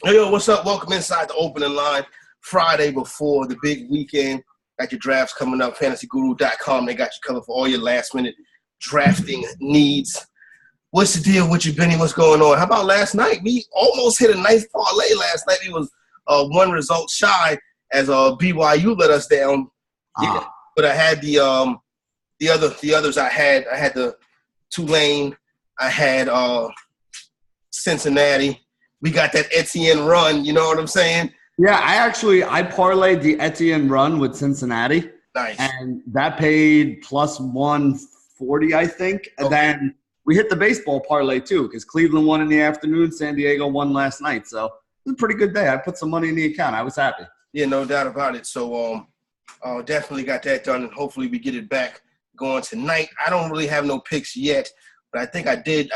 Hey, yo, what's up? Welcome inside the opening line. Friday before the big weekend. Got your drafts coming up. FantasyGuru.com. They got you covered for all your last-minute drafting needs. What's the deal with you, Benny? What's going on? How about last night? We almost hit a nice parlay last night. We was one result shy as BYU let us down. Yeah, but I had the others. I had the Tulane. I had Cincinnati. We got that Etienne run. You know what I'm saying? Yeah, I parlayed the Etienne run with Cincinnati. Nice. And that paid plus 140, I think. And then we hit the baseball parlay too, because Cleveland won in the afternoon, San Diego won last night. So it was a pretty good day. I put some money in the account. I was happy. Yeah, no doubt about it. So definitely got that done, and hopefully we get it back going tonight. I don't really have no picks yet, but I think I did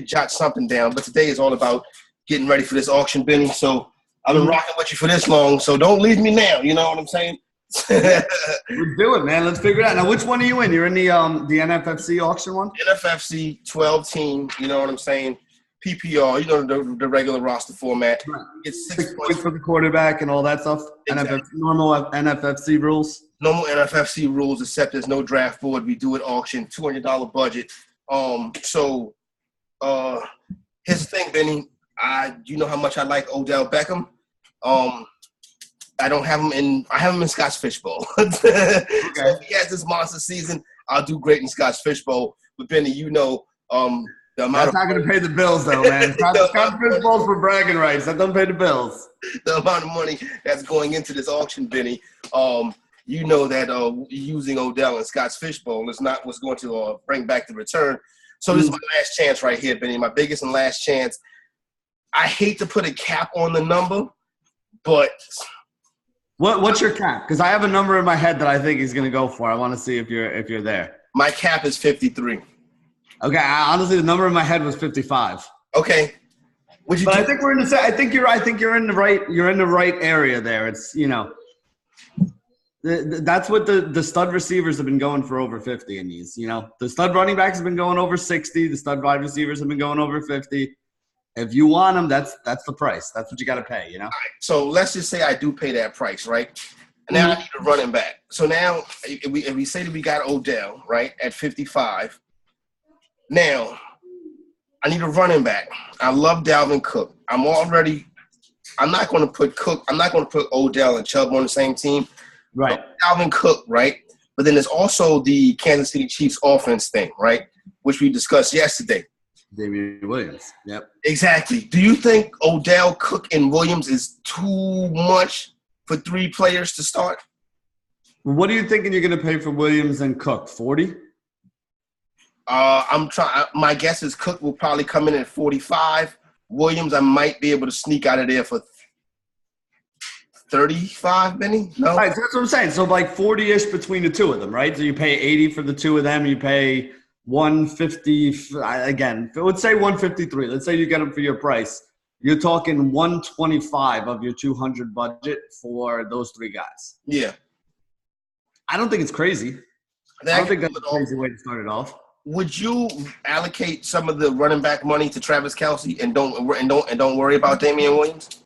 jot something down. But today is all about getting ready for this auction, Benny. So I've been rocking with you for this long, so don't leave me now. You know what I'm saying? Let's do it, man. Let's figure it out. Now, which one are you in? You're in the NFFC auction one? NFFC 12-team, you know what I'm saying? PPR, you know the regular roster format. Right. It's 6 points for the quarterback and all that stuff. Exactly. Normal NFFC rules. Normal NFFC rules, except there's no draft board. We do it auction, $200 budget. So here's the thing, Benny. You know how much I like Odell Beckham. I don't have him in. I have him in Scotch Fishbowl. Okay. So if he has this monster season, I'll do great in Scotch Fishbowl. But Benny, you know, the amount that's not going to pay the bills, though, man. Scotch Fishbowl's for bragging rights. That doesn't pay the bills. The amount of money that's going into this auction, Benny. You know that using Odell in Scotch Fishbowl is not what's going to bring back the return. So this is my last chance right here, Benny. My biggest and last chance. I hate to put a cap on the number, but what's your cap? Because I have a number in my head that I think he's going to go for. I want to see if you're there. My cap is 53. Okay, honestly, the number in my head was 55. Okay, I think we're in the. I think you're in the right. You're in the right area there. It's that's what the stud receivers have been going for over 50 in these. The stud running backs have been going over 60. The stud wide receivers have been going over 50. If you want them, that's the price. That's what you got to pay, All right, so let's just say I do pay that price, right? And now I need a running back. So now if we say that we got Odell, right, at 55, now I need a running back. I love Dalvin Cook. I'm not going to put Odell and Chubb on the same team. Right. Dalvin Cook, right? But then there's also the Kansas City Chiefs offense thing, right, which we discussed yesterday. Damian Williams. Yep. Exactly. Do you think Odell, Cook, and Williams is too much for 3 players to start? What are you thinking you're going to pay for Williams and Cook? 40? My guess is Cook will probably come in at 45. Williams, I might be able to sneak out of there for 35, Benny? No? Right, so that's what I'm saying. So like 40-ish between the two of them, right? So you pay 80 for the two of them. You pay 150 again. Let's say 153. Let's say you get them for your price. You're talking 125 of your 200 budget for those 3 guys. Yeah. I don't think it's crazy. I don't think that's a crazy way to start it off. Would you allocate some of the running back money to Travis Kelce and don't worry about Damian Williams?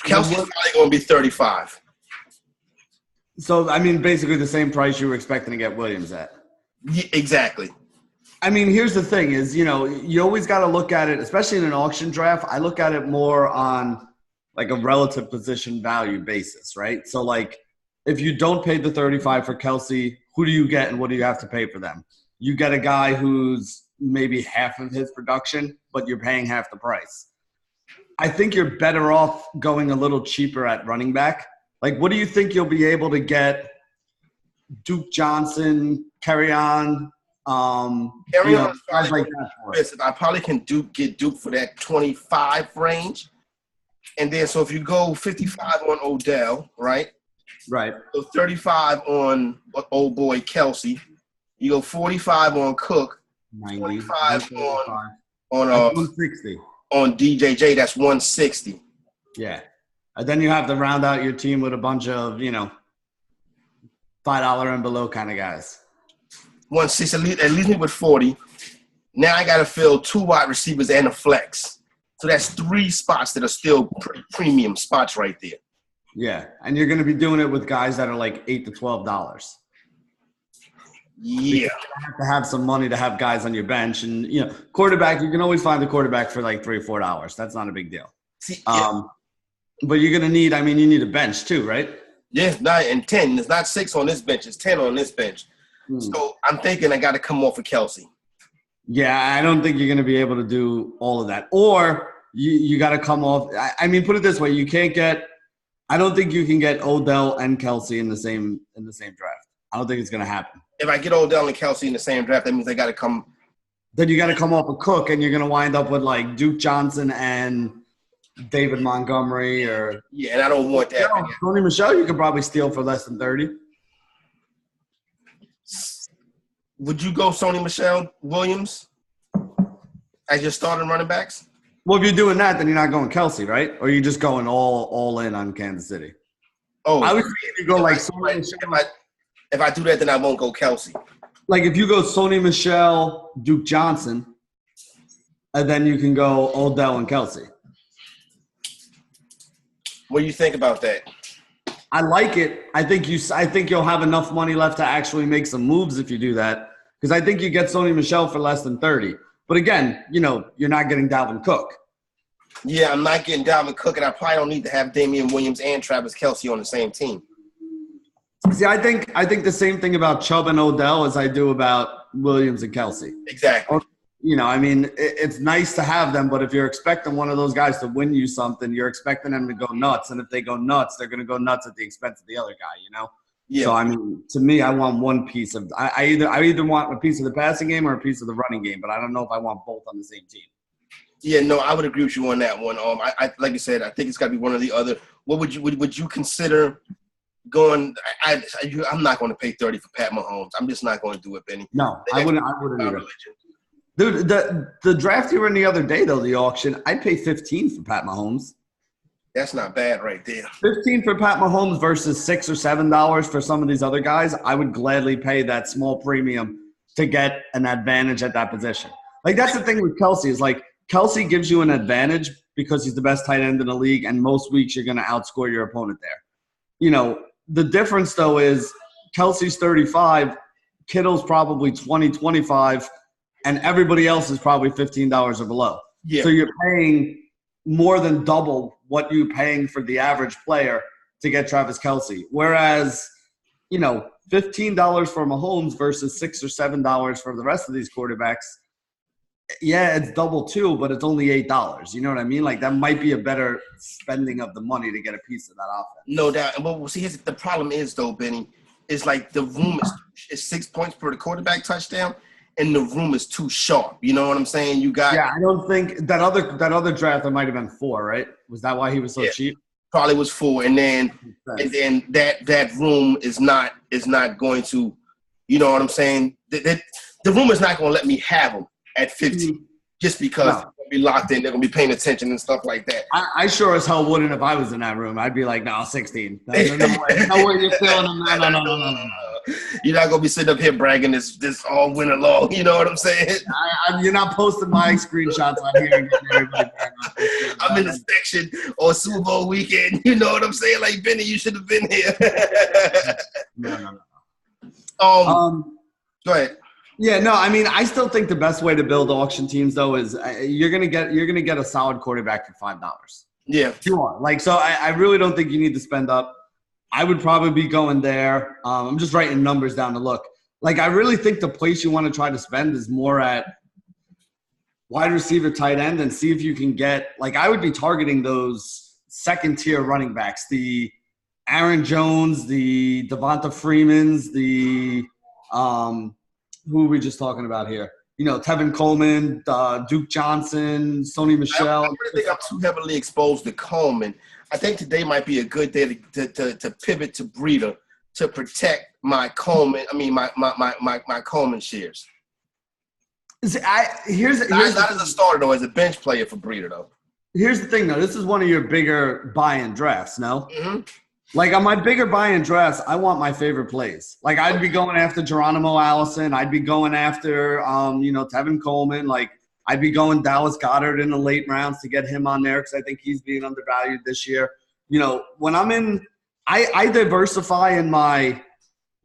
Kelce's probably going to be 35. So, I mean, basically the same price you were expecting to get Williams at. Yeah, exactly. I mean, here's the thing is, you always got to look at it, especially in an auction draft. I look at it more on like a relative position value basis, right? So, like, if you don't pay the 35 for Kelce, who do you get and what do you have to pay for them? You get a guy who's maybe half of his production, but you're paying half the price. I think you're better off going a little cheaper at running back. Like, what do you think you'll be able to get Duke Johnson, Kerryon, guys like that for? Listen, I probably can get Duke for that 25 range. And then, so if you go 55 on Odell, right? Right. So 35 on old boy Kelce. You go 45 on Cook. 90. 25 on 160. On DJJ, that's 160. Yeah. And then you have to round out your team with a bunch of, $5 and below kind of guys. 160, at least me with 40. Now I got to fill 2 wide receivers and a flex. So that's 3 spots that are still premium spots right there. Yeah, and you're going to be doing it with guys that are like $8 to $12. Yeah. You have to have some money to have guys on your bench. And, quarterback, you can always find the quarterback for like $3 or $4. That's not a big deal. See, yeah. But you're going to need, you need a bench too, right? Yeah, 9 and 10. It's not 6 on this bench. It's 10 on this bench. So I'm thinking I got to come off of Kelce. Yeah, I don't think you're going to be able to do all of that. Or you got to come off. Put it this way. You can't get – I don't think you can get Odell and Kelce in the same draft. I don't think it's going to happen. If I get Odell and Kelce in the same draft, that means I got to come – Then you got to come off a Cook, and you're going to wind up with like Duke Johnson and David Montgomery or – Yeah, and I don't want that. Sony Michel, you could probably steal for less than 30. Would you go Sony Michel Williams as your starting running backs? Well, if you're doing that, then you're not going Kelce, right? Or you're just going all in on Kansas City. Oh, I would say if you go if I do that, then I won't go Kelce. Like if you go Sony Michel, Duke Johnson, and then you can go Odell and Kelce. What do you think about that? I like it. I think you'll have enough money left to actually make some moves if you do that. Because I think you get Sony Michel for less than 30. But again, you're not getting Dalvin Cook. Yeah, I'm not getting Dalvin Cook, and I probably don't need to have Damian Williams and Travis Kelce on the same team. See, I think the same thing about Chubb and Odell as I do about Williams and Kelce. Exactly. It's nice to have them, but if you're expecting one of those guys to win you something, you're expecting them to go nuts. And if they go nuts, they're going to go nuts at the expense of the other guy, Yeah. So, to me, I want one piece of – I either want a piece of the passing game or a piece of the running game, but I don't know if I want both on the same team. Yeah, no, I would agree with you on that one. I like you said, I think it's got to be one or the other. What would you consider going? I'm not going to pay 30 for Pat Mahomes. I'm just not going to do it, Benny. No, I wouldn't either. Dude, the draft you were in the other day, though, the auction, I'd pay 15 for Pat Mahomes. That's not bad right there. 15 for Pat Mahomes versus $6 or $7 for some of these other guys. I would gladly pay that small premium to get an advantage at that position. Like, that's the thing with Kelce is, like, Kelce gives you an advantage because he's the best tight end in the league, and most weeks you're going to outscore your opponent there. The difference, though, is Kelce's 35, Kittle's probably 20, 25, and everybody else is probably $15 or below. Yeah. So you're paying more than double what you're paying for the average player to get Travis Kelce. Whereas, $15 for Mahomes versus $6 or $7 for the rest of these quarterbacks, yeah, it's double too, but it's only $8. You know what I mean? Like, that might be a better spending of the money to get a piece of that offense. No doubt. Well, see, the problem is, though, Benny, is like the room is 6 points per the quarterback touchdown, and the room is too sharp. You know what I'm saying? Yeah, I don't think that other draft there might have been 4, right? Was that why he was so cheap? Probably was 4, and then that room is not going to, you know what I'm saying? The room is not going to let me have him at 15 just because they're going to be locked in. They're going to be paying attention and stuff like that. I sure as hell wouldn't if I was in that room. I'd be like, no, 16. No way you're feeling them. No. You're not going to be sitting up here bragging this all winter long. You know what I'm saying? You're not posting my screenshots on here and getting everybody I'm in the section on Super Bowl weekend. You know what I'm saying? Like, Benny, you should have been here. No. Go ahead. Yeah, no, I still think the best way to build auction teams, though, is you're gonna get a solid quarterback for $5. Yeah, sure. Like, so I really don't think you need to spend up. I would probably be going there. I'm just writing numbers down to look. Like, I really think the place you want to try to spend is more at wide receiver, tight end, and see if you can get. Like, I would be targeting those second tier running backs, the Aaron Jones, the Devonta Freemans, the who are we just talking about here? Tevin Coleman, Duke Johnson, Sony Michel. I really think I'm too heavily exposed to Coleman. I think today might be a good day to pivot to Breida to protect my Coleman. My Coleman shares. Here's not as a starter though, as a bench player for Breida though. Here's the thing though. This is one of your bigger buy-in drafts, no? Mm-hmm. Like on my bigger buy-in drafts, I want my favorite plays. Like I'd be going after Geronimo Allison. I'd be going after, Tevin Coleman. Like I'd be going Dallas Goedert in the late rounds to get him on there because I think he's being undervalued this year. When I'm in, I diversify in my,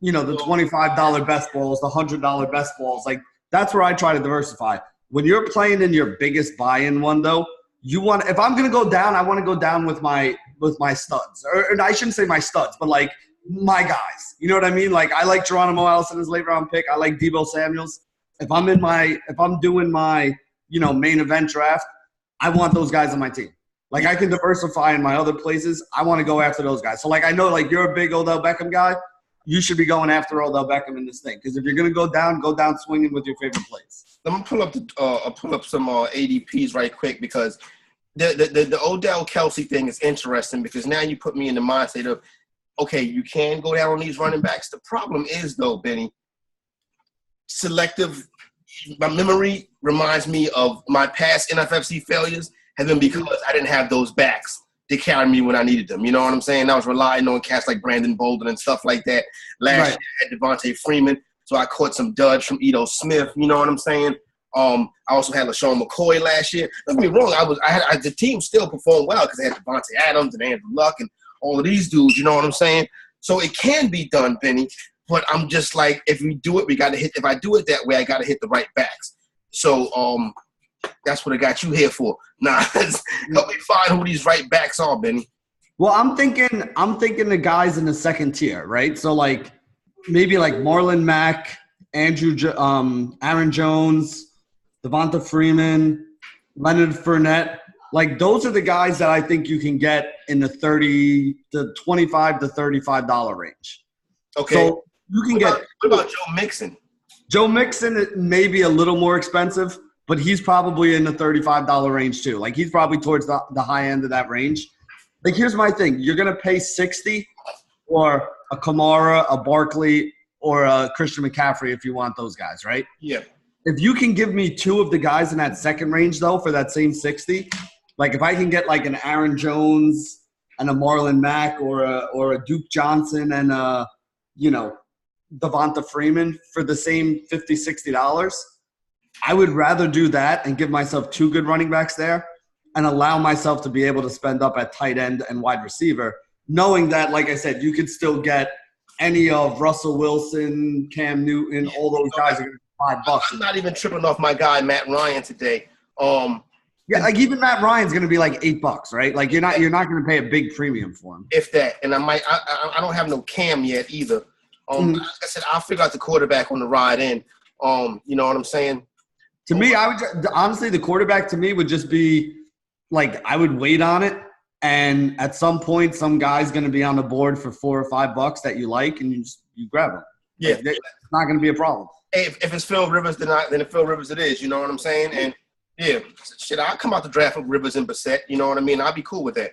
the $25 best balls, the $100 best balls. Like that's where I try to diversify. When you're playing in your biggest buy-in one, though, if I'm going to go down, I want to go down with my studs. Or I shouldn't say my studs, but like my guys. You know what I mean? Like I like Geronimo Allison as late round pick. I like Deebo Samuels. If I'm doing my, main event draft, I want those guys on my team. Like I can diversify in my other places. I want to go after those guys. So like I know like you're a big Odell Beckham guy. You should be going after Odell Beckham in this thing. Because if you're going to go down swinging with your favorite plays. Let me pull up some ADPs right quick because the Odell Kelsey thing is interesting because now you put me in the mindset of, okay, you can go down on these running backs. The problem is though, Benny, my memory reminds me of my past NFFC failures have been because I didn't have those backs to carry me when I needed them. You know what I'm saying? I was relying on cats like Brandon Bolden and stuff like that. Last year I had Devontae Freeman. So I caught some duds from Ito Smith. You know what I'm saying? I also had LaShawn McCoy last year. Don't get me wrong. The team still performed well because I had Devontae Adams and Andrew Luck and all of these dudes. You know what I'm saying? So it can be done, Benny. But I'm just like, if we do it, we got to hit. If I do it that way, I got to hit the right backs. So that's what I got you here for. Nah, help me find who these right backs are, Benny. Well, I'm thinking the guys in the second tier, right? So like maybe like Marlon Mack, Aaron Jones, Devonta Freeman, Leonard Fournette. Like those are the guys that I think you can get in the $25 to $35 range. Okay. So you can what about Joe Mixon? Joe Mixon may be a little more expensive, but he's probably in the $35 range too. Like he's probably towards the high end of that range. Like here's my thing. You're going to pay $60 for a Kamara, a Barkley, or a Christian McCaffrey if you want those guys, right? Yeah. If you can give me two of the guys in that second range, though, for that same 60, like if I can get like an Aaron Jones and a Marlon Mack or a Duke Johnson and Devonta Freeman for the same $50, $60, I would rather do that and give myself two good running backs there and allow myself to be able to spend up at tight end and wide receiver, knowing that, like I said, you could still get any of Russell Wilson, Cam Newton, all those guys are going to be $5. I'm not even tripping off my guy Matt Ryan today. Yeah, like even Matt Ryan's going to be like $8, right? Like you're not going to pay a big premium for him. If that, and I don't have no Cam yet either. Like I said, I'll figure out the quarterback on the ride in. You know what I'm saying? To me, I would honestly, the quarterback to me would just be like I would wait on it, and at some point, some guy's going to be on the board for $4 or $5 that you like, and you grab him. Yeah, like, it's not going to be a problem. Hey, if it's Phil Rivers, then it's Phil Rivers it is. You know what I'm saying? And yeah, shit, I'll come out the draft with Rivers and Bissett. You know what I mean? I'll be cool with that.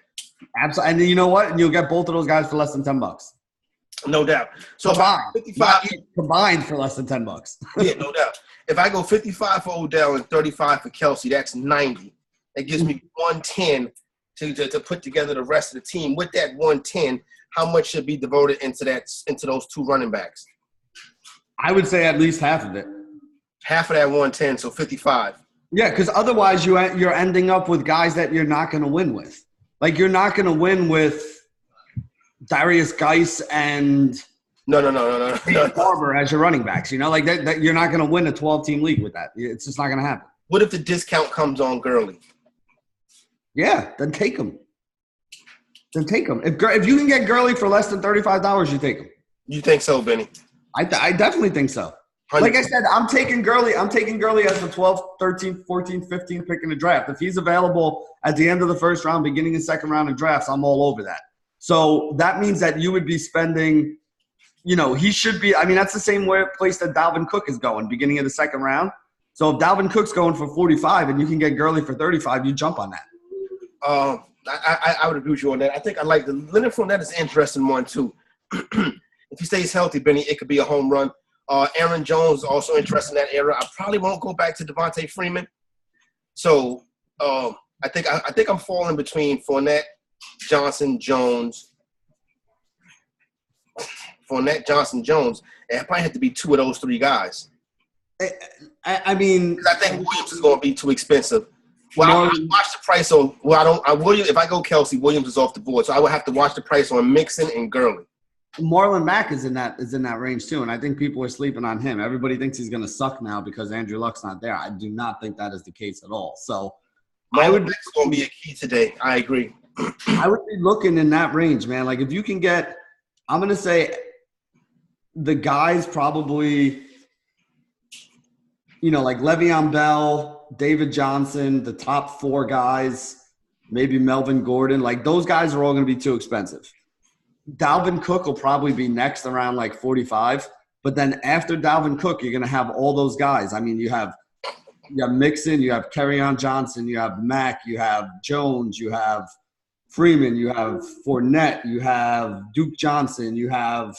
Absolutely, and you know what? You'll get both of those guys for less than $10. No doubt. So combined for less than $10. Yeah, no doubt. If I go 55 for Odell and 35 for Kelsey, that's 90. That gives me 110 to put together the rest of the team. With that 110, how much should be devoted into those two running backs? I would say at least half of it. Half of that 110, so 55. Yeah, because otherwise you're ending up with guys that you're not going to win with. Like you're not going to win with Darius Geis and No. Barber as your running backs. You know, like that you're not going to win a 12-team league with that. It's just not going to happen. What if the discount comes on Gurley? Yeah, then take him. If you can get Gurley for less than $35, you take him. You think so, Benny? I definitely think so. 100%. Like I said, I'm taking Gurley as the 12th, 13th, 14th, 15th pick in the draft. If he's available at the end of the first round, beginning of second round of drafts, I'm all over that. So that means that you would be spending, he should be – I mean, that's the same place that Dalvin Cook is going, beginning of the second round. So if Dalvin Cook's going for 45 and you can get Gurley for 35, you jump on that. I would agree with you on that. I think I like the Leonard Fournette is an interesting one too. If he stays healthy, Benny, it could be a home run. Aaron Jones is also interested in that era. I probably won't go back to Devontae Freeman. So I think I'm falling between Fournette, Johnson, Jones, Fournette, Johnson, Jones, it probably have to be 2 of those 3 guys. I mean, I think Williams is going to be too expensive. Well, I watch the price on. Well, if I go Kelsey, Williams is off the board, so I would have to watch the price on Mixon and Gurley. Marlon Mack is in that range too, and I think people are sleeping on him. Everybody thinks he's going to suck now because Andrew Luck's not there. I do not think that is the case at all. So, Marlon Mack's going to be a key today. I agree. I would be looking in that range, man. Like if you can get, I'm going to say, the guys probably, like Le'Veon Bell, David Johnson, the top 4 guys, maybe Melvin Gordon. Like those guys are all going to be too expensive. Dalvin Cook will probably be next around like 45. But then after Dalvin Cook, you're going to have all those guys. I mean, you have Mixon, you have Kerryon Johnson, you have Mack, you have Jones, you have Freeman, you have Fournette, you have Duke Johnson, you have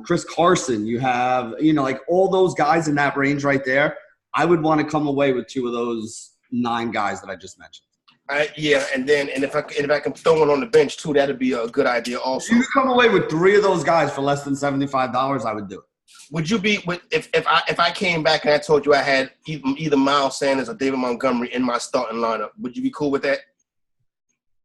Chris Carson, you have, like all those guys in that range right there. I would want to come away with 2 of those 9 guys that I just mentioned. And if I can throw one on the bench too, that'd be a good idea also. If you come away with 3 of those guys for less than $75, I would do it. Would you be if I came back and I told you I had either Miles Sanders or David Montgomery in my starting lineup? Would you be cool with that?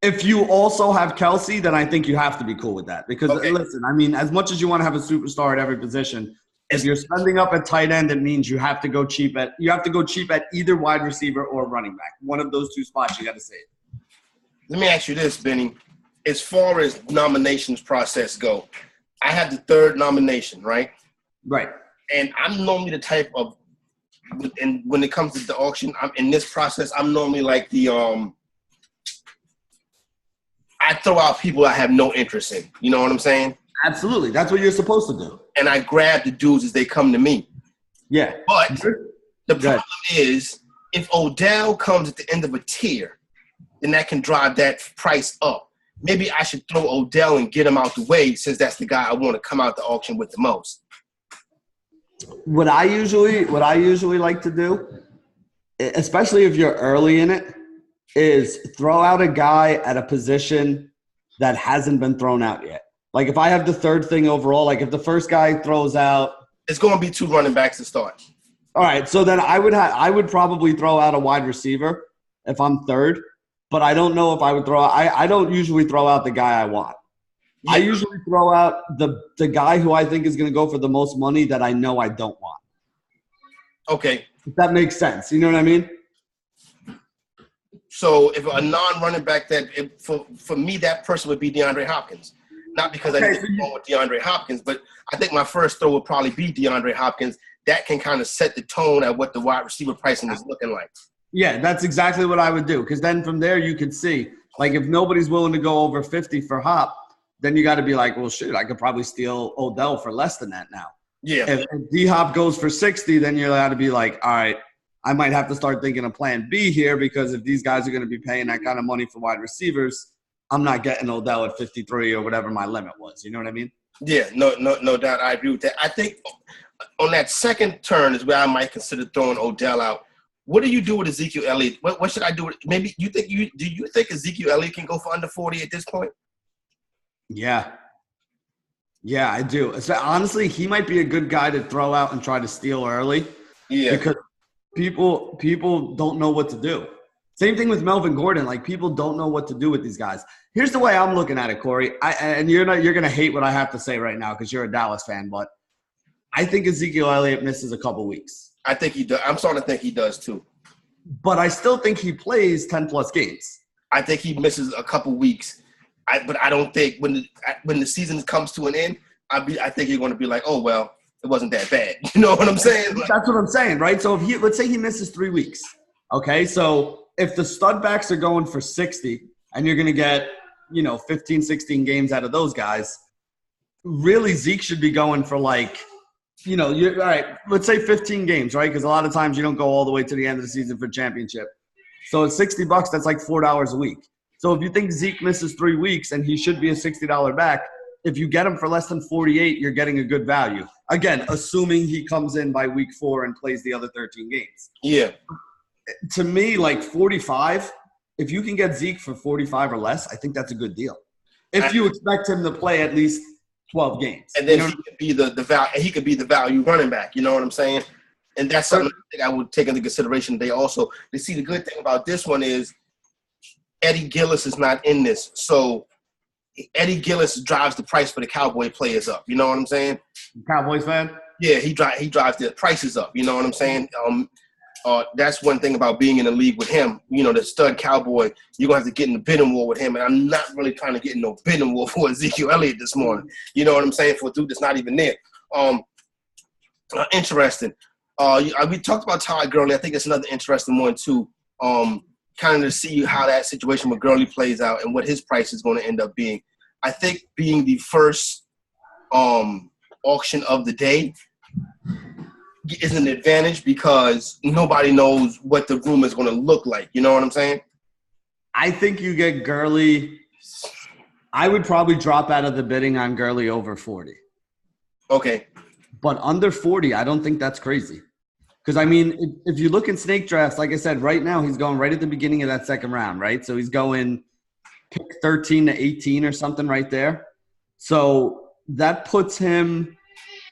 If you also have Kelsey, then I think you have to be cool with that. Because, Listen, I mean, as much as you want to have a superstar at every position, if you're spending up at tight end, it means you have to go cheap at either wide receiver or running back. One of those 2 spots, you got to say it. Let me ask you this, Benny. As far as nominations process go, I have the 3rd nomination, right? Right. And I'm normally the type of, and when it comes to the auction, in this process, I'm normally like the I throw out people I have no interest in. You know what I'm saying? Absolutely. That's what you're supposed to do. And I grab the dudes as they come to me. Yeah. But the problem is if Odell comes at the end of a tier, then that can drive that price up. Maybe I should throw Odell and get him out the way since that's the guy I want to come out the auction with the most. What I usually like to do, especially if you're early in it, is throw out a guy at a position that hasn't been thrown out yet. Like if I have the 3rd thing overall, like if the first guy throws out, it's going to be 2 running backs to start. All right, so then I would probably throw out a wide receiver if I'm 3rd, but I don't know if I would throw out. I don't usually throw out the guy I want. Yeah. I usually throw out the guy who I think is going to go for the most money that I know I don't want. Okay. If that makes sense. You know what I mean? So if a non-running back, for me, that person would be DeAndre Hopkins. Not because I didn't go with DeAndre Hopkins, but I think my first throw would probably be DeAndre Hopkins. That can kind of set the tone at what the wide receiver pricing is looking like. Yeah, that's exactly what I would do. Because then from there you could see, like if nobody's willing to go over 50 for Hop, then you got to be like, well, shoot, I could probably steal Odell for less than that now. Yeah. If D-Hop goes for 60, then you got to be like, all right, I might have to start thinking of plan B here because if these guys are going to be paying that kind of money for wide receivers, I'm not getting Odell at 53 or whatever my limit was. You know what I mean? Yeah, no doubt. I agree with that. I think on that second turn is where I might consider throwing Odell out. What do you do with Ezekiel Elliott? What should I do? Maybe do you think Ezekiel Elliott can go for under 40 at this point? Yeah. Yeah, I do. So honestly, he might be a good guy to throw out and try to steal early. Yeah. Because people don't know what to do. Same thing with Melvin Gordon. Like, people don't know what to do with these guys. Here's the way I'm looking at it, Corey. And you're going to hate what I have to say right now because you're a Dallas fan, but I think Ezekiel Elliott misses a couple weeks. I think he does. I'm starting to think he does too. But I still think he plays 10-plus games. I think he misses a couple weeks. But I don't think when the season comes to an end, I think you're going to be like, oh, well, it wasn't that bad. You know what I'm saying? That's what I'm saying, right? So let's say he misses 3 weeks. Okay, so if the stud backs are going for 60 and you're going to get, 15, 16 games out of those guys, really Zeke should be going for like, all right, let's say 15 games, right? Because a lot of times you don't go all the way to the end of the season for championship. So at $60, that's like $4 a week. So if you think Zeke misses 3 weeks and he should be a $60 back, if you get him for less than 48, you're getting a good value. Again, assuming he comes in by week 4 and plays the other 13 games. Yeah. To me, like 45, if you can get Zeke for 45 or less, I think that's a good deal. If you expect him to play at least 12 games. And then he could be he could be the value running back. You know what I'm saying? And that's something I think I would take into consideration. They see the good thing about this one is Eddie Gillis is not in this. So Eddie Gillis drives the price for the Cowboy players up. You know what I'm saying? Cowboys fan? Yeah, he drives the prices up. You know what I'm saying? That's one thing about being in the league with him. You know, the stud Cowboy, you're going to have to get in the bidding war with him. And I'm not really trying to get in no bidding war for Ezekiel Elliott this morning. You know what I'm saying? For a dude that's not even there. Interesting. We talked about Todd Gurley. I think it's another interesting one, too. Kind of to see how that situation with Gurley plays out and what his price is going to end up being. I think being the first auction of the day is an advantage because nobody knows what the room is going to look like. You know what I'm saying? I think you get Gurley. I would probably drop out of the bidding on Gurley over 40. Okay. But under 40, I don't think that's crazy. Because, I mean, if you look in snake drafts, like I said, right now he's going right at the beginning of that second round, right? So he's going pick 13 to 18 or something right there. So that puts him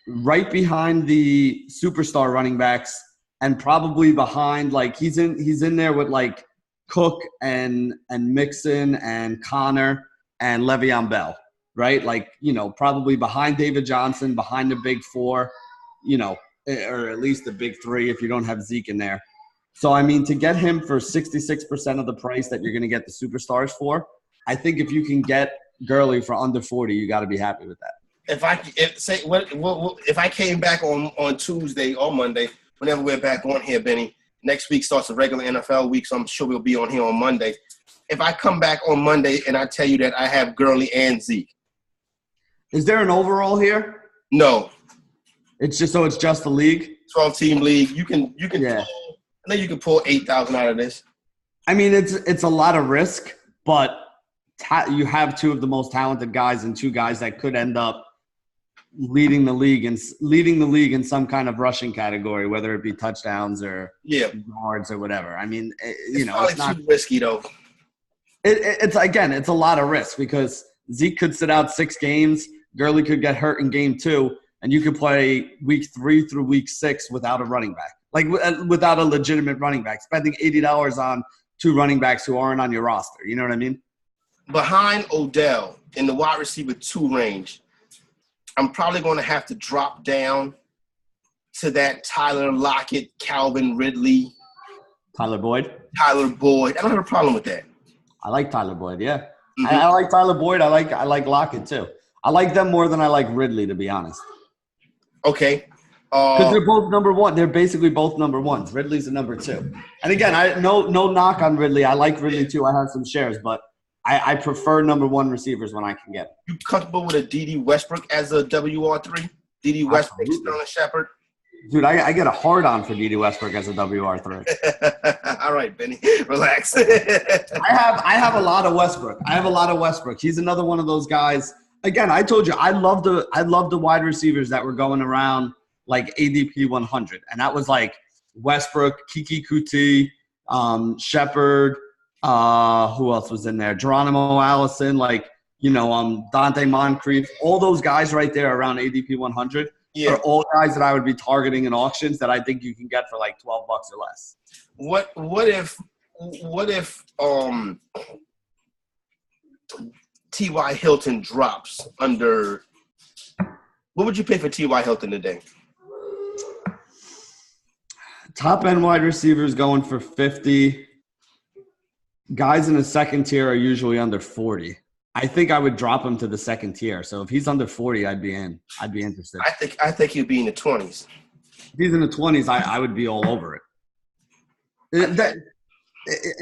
right behind the superstar running backs and probably behind, like, he's in there with, like, Cook and Mixon and Connor and Le'Veon Bell, right? Like, you know, probably behind David Johnson, behind the big four, you know, or at least the big three if you don't have Zeke in there. So, I mean, to get him for 66% of the price that you're going to get the superstars for, I think if you can get Gurley for under 40, you got to be happy with that. If I came back on Tuesday or Monday, whenever we're back on here, Benny, next week starts a regular NFL week, so I'm sure we'll be on here on Monday. If I come back on Monday and I tell you that I have Gurley and Zeke. Is there an overall here? No. It's just the league? 12-team league. You can yeah. I know you can pull 8,000 out of this. I mean, it's a lot of risk, but you have two of the most talented guys and two guys that could end up leading the league in some kind of rushing category, whether it be touchdowns or yards or whatever. I mean, it's not too risky though. It's a lot of risk because Zeke could sit out 6 games, Gurley could get hurt in game 2, and you could play week 3 through week 6 without a running back, like without a legitimate running back, spending $80 on 2 running backs who aren't on your roster. You know what I mean? Behind Odell in the wide receiver 2 range, I'm probably going to have to drop down to that Tyler Lockett, Calvin Ridley. Tyler Boyd. I don't have a problem with that. I like Tyler Boyd, yeah. Mm-hmm. I like Tyler Boyd. I like Lockett, too. I like them more than I like Ridley, to be honest. Okay. Because they're both number 1. They're basically both number 1s. Ridley's the number 2. And, again, no knock on Ridley. I like Ridley, too. I have some shares, but I prefer number 1 receivers when I can get them. You comfortable with a D.D. Westbrook as a WR3? D.D. Westbrook, Sterling Shepard? Dude, I get a hard-on for D.D. Westbrook as a WR3. All right, Benny. Relax. I have a lot of Westbrook. He's another one of those guys. Again, I told you, I love the wide receivers that were going around like ADP 100. And that was like Westbrook, Kiki Kuti, Shepard, who else was in there? Geronimo Allison, Dante Moncrief. All those guys right there around ADP 100 are all guys that I would be targeting in auctions that I think you can get for like $12 or less. What if T.Y. Hilton drops under – what would you pay for T.Y. Hilton today? Top-end wide receivers going for 50. Guys in the second tier are usually under 40. I think I would drop him to the second tier. So if he's under 40, I'd be in. I'd be interested. I think he'd be in the 20s. If he's in the 20s, I would be all over it. In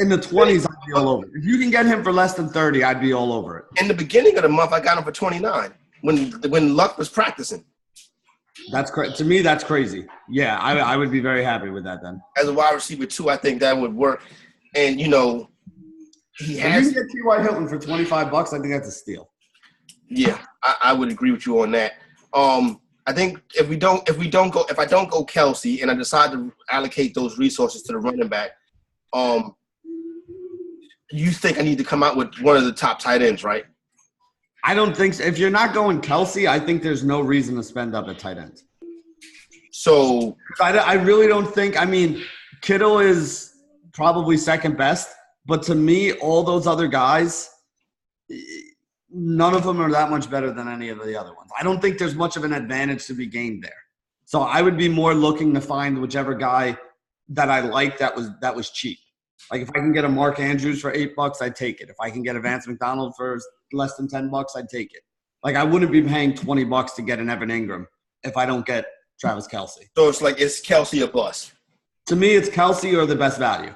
the 20s, I'd be all over it. If you can get him for less than 30, I'd be all over it. In the beginning of the month, I got him for 29 when Luck was practicing. That's crazy. To me, that's crazy. Yeah, I would be very happy with that then. As a wide receiver, too, I think that would work. And, he has – if you can get T.Y. Hilton for $25, I think that's a steal. Yeah, I would agree with you on that. I think if I don't go Kelsey and I decide to allocate those resources to the running back, you think I need to come out with one of the top tight ends, right? I don't think so. If you're not going Kelsey, I think there's no reason to spend up at tight end. So I really don't think – I mean, Kittle is probably second best, but to me, all those other guys, none of them are that much better than any of the other ones. I don't think there's much of an advantage to be gained there. So I would be more looking to find whichever guy that I like that was cheap. Like if I can get a Mark Andrews for $8, I'd take it. If I can get a Vance McDonald for less than $10, I'd take it. Like I wouldn't be paying $20 to get an Evan Ingram if I don't get Travis Kelce. So it's Kelce or bust. To me, it's Kelce or the best value.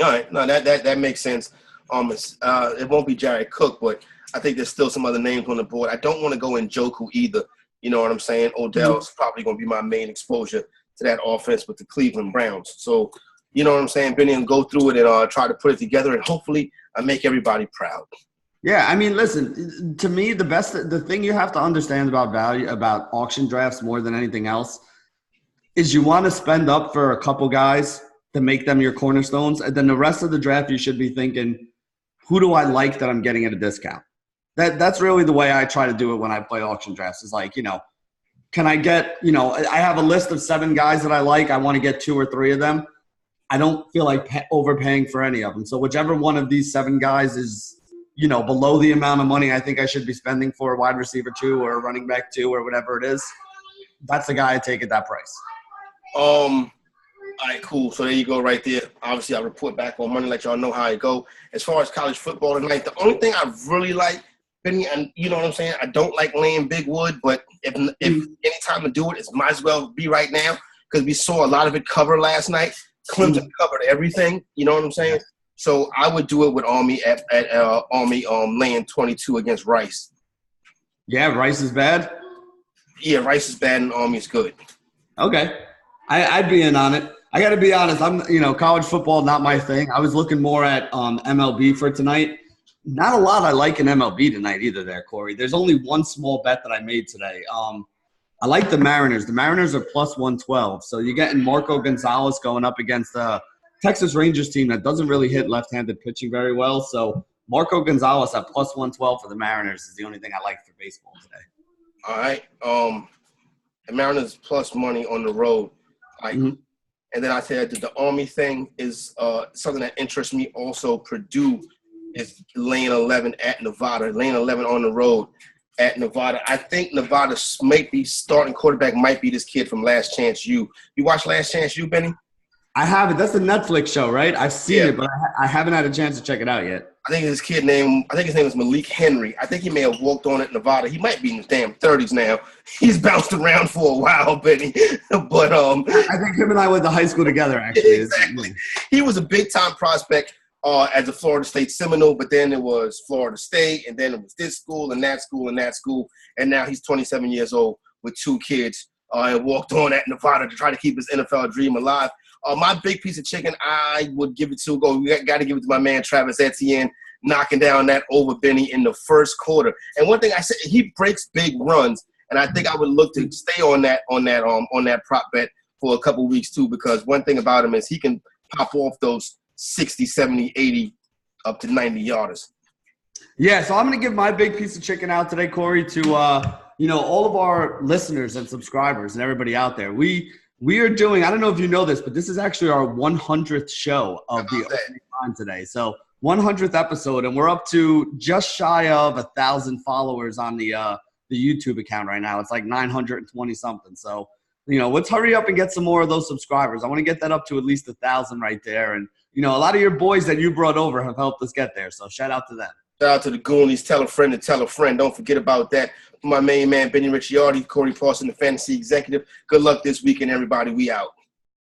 All right, no, that makes sense. It won't be Jared Cook, but I think there's still some other names on the board. I don't want to go in Njoku either. You know what I'm saying? Odell's probably going to be my main exposure to that offense with the Cleveland Browns. So, you know what I'm saying, Benny, and go through it and try to put it together, and hopefully I make everybody proud. Yeah, I mean, listen, to me, the thing you have to understand about value, about auction drafts more than anything else, is you want to spend up for a couple guys to make them your cornerstones, and then the rest of the draft you should be thinking, who do I like that I'm getting at a discount? That's really the way I try to do it when I play auction drafts. Is like, can I get, I have a list of 7 guys that I like. I want to get 2 or 3 of them. I don't feel like overpaying for any of them. So whichever one of these 7 guys is, below the amount of money I think I should be spending for a wide receiver 2 or a running back 2 or whatever it is, that's the guy I take at that price. All right, cool. So there you go right there. Obviously, I'll report back on Monday, let y'all know how it go. As far as college football tonight, the only thing I really like, Benny, and you know what I'm saying, I don't like laying big wood, but if any time to do it, it might as well be right now because we saw a lot of it cover last night. Clemson covered everything, you know what I'm saying? So I would do it with Army at Army laying 22 against Rice. Yeah, Rice is bad? Yeah, Rice is bad and Army is good. Okay. I'd be in on it. I got to be honest. College football, not my thing. I was looking more at MLB for tonight. Not a lot I like in MLB tonight either there, Corey. There's only one small bet that I made today. I like the Mariners. The Mariners are plus 112. So you're getting Marco Gonzalez going up against a Texas Rangers team that doesn't really hit left-handed pitching very well. So Marco Gonzalez at plus 112 for the Mariners is the only thing I like for baseball today. All right. The Mariners plus money on the road. And then I said that the Army thing is something that interests me. Also, Purdue is laying 11 at Nevada, laying 11 on the road at Nevada. I think Nevada's starting quarterback might be this kid from Last Chance U. You watch Last Chance U, Benny? I haven't. That's the Netflix show, right? I've seen it, but I haven't had a chance to check it out yet. I think his name is Malik Henry. I think he may have walked on at Nevada. He might be in his damn 30s now. He's bounced around for a while, Benny. But I think him and I went to high school together, actually. Exactly. He was a big-time prospect as a Florida State Seminole, but then it was Florida State, and then it was this school and that school and that school, and now he's 27 years old with 2 kids and walked on at Nevada to try to keep his NFL dream alive. My big piece of chicken, I would give it to We got to give it to my man Travis Etienne, knocking down that over Benny in the first quarter. And one thing I said, he breaks big runs, and I think I would look to stay on that prop bet for a couple weeks too, because one thing about him is he can pop off those 60, 70, 80, up to 90 yarders. Yeah, so I'm going to give my big piece of chicken out today, Corey, to all of our listeners and subscribers and everybody out there. We are doing, I don't know if you know this, but this is actually our 100th show of the opening line today. So 100th episode, and we're up to just shy of 1,000 followers on the YouTube account right now. It's like 920 something. So, let's hurry up and get some more of those subscribers. I want to get that up to at least 1,000 right there. And, a lot of your boys that you brought over have helped us get there. So shout out to them. Shout out to the Goonies. Tell a friend to tell a friend. Don't forget about that. My main man, Benny Ricciardi, Corey Parson, the fantasy executive. Good luck this weekend, everybody. We out.